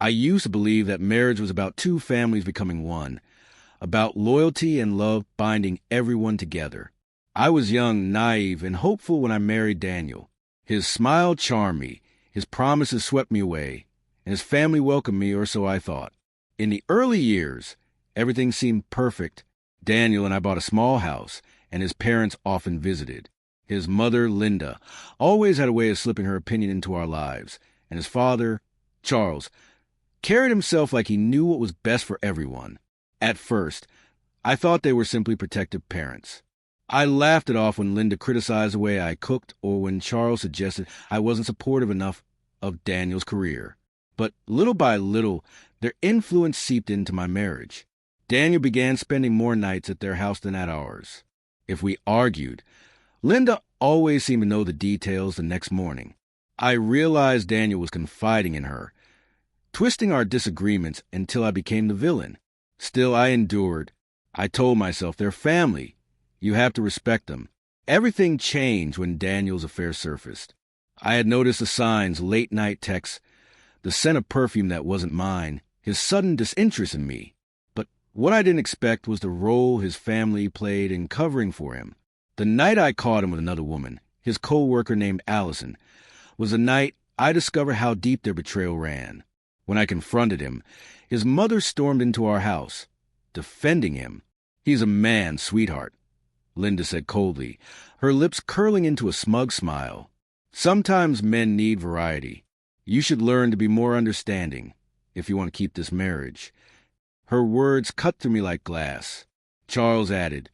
I used to believe that marriage was about two families becoming one, about loyalty and love binding everyone together. I was young, naive, and hopeful when I married Daniel. His smile charmed me, his promises swept me away, and his family welcomed me, or so I thought. In the early years, everything seemed perfect. Daniel and I bought a small house, and his parents often visited. His mother, Linda, always had a way of slipping her opinion into our lives, and his father, Charles, carried himself like he knew what was best for everyone. At first, I thought they were simply protective parents. I laughed it off when Linda criticized the way I cooked or when Charles suggested I wasn't supportive enough of Daniel's career. But little by little, their influence seeped into my marriage. Daniel began spending more nights at their house than at ours. If we argued, Linda always seemed to know the details the next morning. I realized Daniel was confiding in her, twisting our disagreements until I became the villain. Still, I endured. I told myself, they're family. You have to respect them. Everything changed when Daniel's affair surfaced. I had noticed the signs, late-night texts, the scent of perfume that wasn't mine, his sudden disinterest in me. But what I didn't expect was the role his family played in covering for him. The night I caught him with another woman, his co-worker named Allison, was the night I discovered how deep their betrayal ran. When I confronted him, his mother stormed into our house, defending him. He's a man, sweetheart, Linda said coldly, her lips curling into a smug smile. Sometimes men need variety. You should learn to be more understanding if you want to keep this marriage. Her words cut through me like glass. Charles added,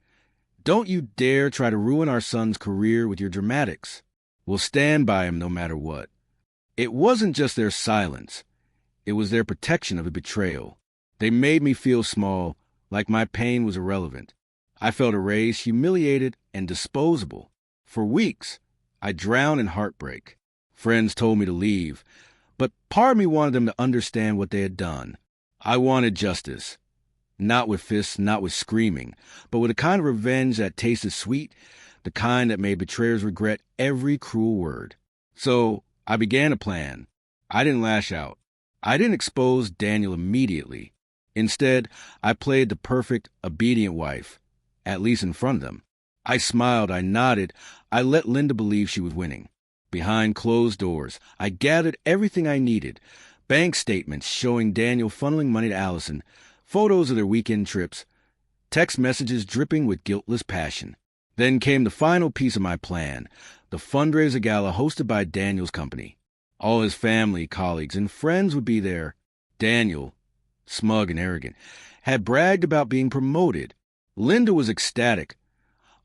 "Don't you dare try to ruin our son's career with your dramatics. We'll stand by him no matter what." It wasn't just their silence. It was their protection of a betrayal. They made me feel small, like my pain was irrelevant. I felt erased, humiliated, and disposable. For weeks, I drowned in heartbreak. Friends told me to leave, but part of me wanted them to understand what they had done. I wanted justice. Not with fists, not with screaming, but with a kind of revenge that tasted sweet, the kind that made betrayers regret every cruel word. So I began a plan. I didn't lash out. I didn't expose Daniel immediately. Instead, I played the perfect, obedient wife, at least in front of them. I smiled, I nodded, I let Linda believe she was winning. Behind closed doors, I gathered everything I needed. Bank statements showing Daniel funneling money to Allison, photos of their weekend trips, text messages dripping with guiltless passion. Then came the final piece of my plan, the fundraiser gala hosted by Daniel's company. All his family, colleagues, and friends would be there. Daniel, smug and arrogant, had bragged about being promoted. Linda was ecstatic,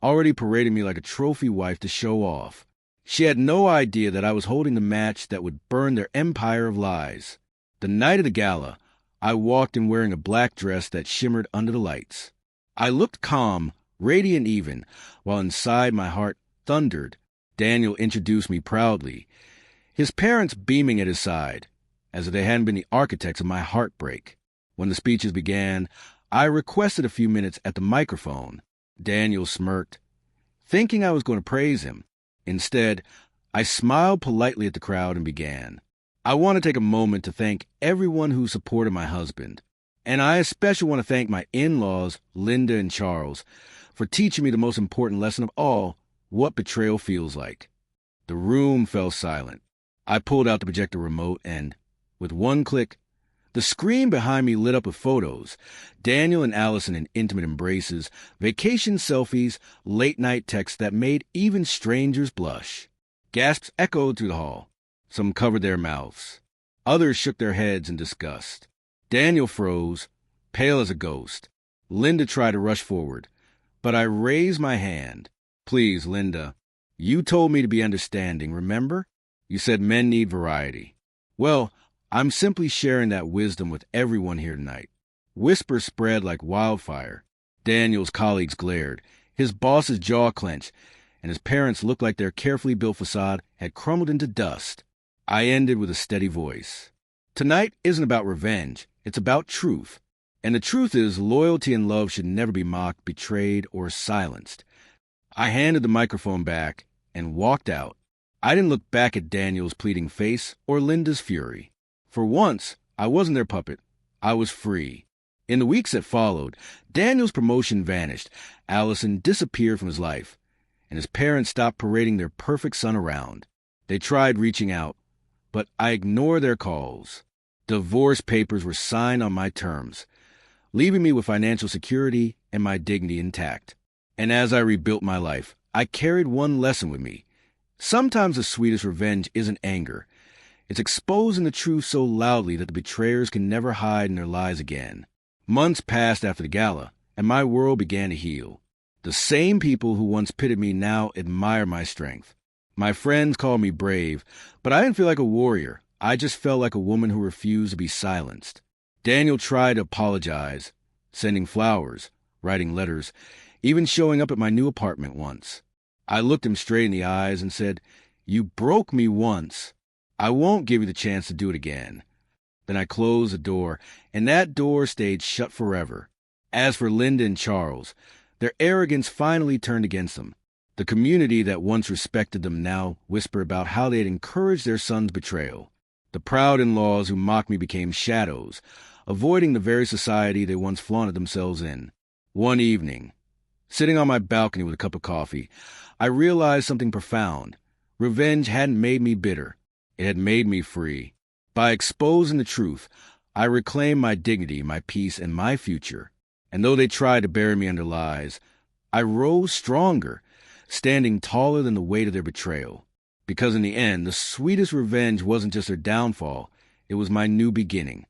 already parading me like a trophy wife to show off. She had no idea that I was holding the match that would burn their empire of lies. The night of the gala, I walked in wearing a black dress that shimmered under the lights. I looked calm, radiant even, while inside my heart thundered. Daniel introduced me proudly, his parents beaming at his side, as if they hadn't been the architects of my heartbreak. When the speeches began, I requested a few minutes at the microphone. Daniel smirked, thinking I was going to praise him. Instead, I smiled politely at the crowd and began. I want to take a moment to thank everyone who supported my husband. And I especially want to thank my in-laws, Linda and Charles, for teaching me the most important lesson of all, what betrayal feels like. The room fell silent. I pulled out the projector remote and, with one click, the screen behind me lit up with photos. Daniel and Allison in intimate embraces, vacation selfies, late-night texts that made even strangers blush. Gasps echoed through the hall. Some covered their mouths. Others shook their heads in disgust. Daniel froze, pale as a ghost. Linda tried to rush forward, but I raised my hand. "Please, Linda, you told me to be understanding, remember? You said men need variety. Well, I'm simply sharing that wisdom with everyone here tonight." Whispers spread like wildfire. Daniel's colleagues glared. His boss's jaw clenched, and his parents looked like their carefully built facade had crumbled into dust. I ended with a steady voice. Tonight isn't about revenge. It's about truth. And the truth is, loyalty and love should never be mocked, betrayed, or silenced. I handed the microphone back and walked out. I didn't look back at Daniel's pleading face or Linda's fury. For once, I wasn't their puppet. I was free. In the weeks that followed, Daniel's promotion vanished. Allison disappeared from his life, and his parents stopped parading their perfect son around. They tried reaching out, but I ignored their calls. Divorce papers were signed on my terms, leaving me with financial security and my dignity intact. And as I rebuilt my life, I carried one lesson with me. Sometimes the sweetest revenge isn't anger. It's exposing the truth so loudly that the betrayers can never hide in their lies again. Months passed after the gala, and my world began to heal. The same people who once pitted me now admire my strength. My friends called me brave, but I didn't feel like a warrior. I just felt like a woman who refused to be silenced. Daniel tried to apologize, sending flowers, writing letters, even showing up at my new apartment once. I looked him straight in the eyes and said, "You broke me once. I won't give you the chance to do it again." Then I closed the door, and that door stayed shut forever. As for Linda and Charles, their arrogance finally turned against them. The community that once respected them now whispered about how they had encouraged their son's betrayal. The proud in-laws who mocked me became shadows, avoiding the very society they once flaunted themselves in. One evening, sitting on my balcony with a cup of coffee, I realized something profound. Revenge hadn't made me bitter. It had made me free. By exposing the truth, I reclaimed my dignity, my peace, and my future. And though they tried to bury me under lies, I rose stronger, standing taller than the weight of their betrayal. Because in the end, the sweetest revenge wasn't just their downfall, it was my new beginning.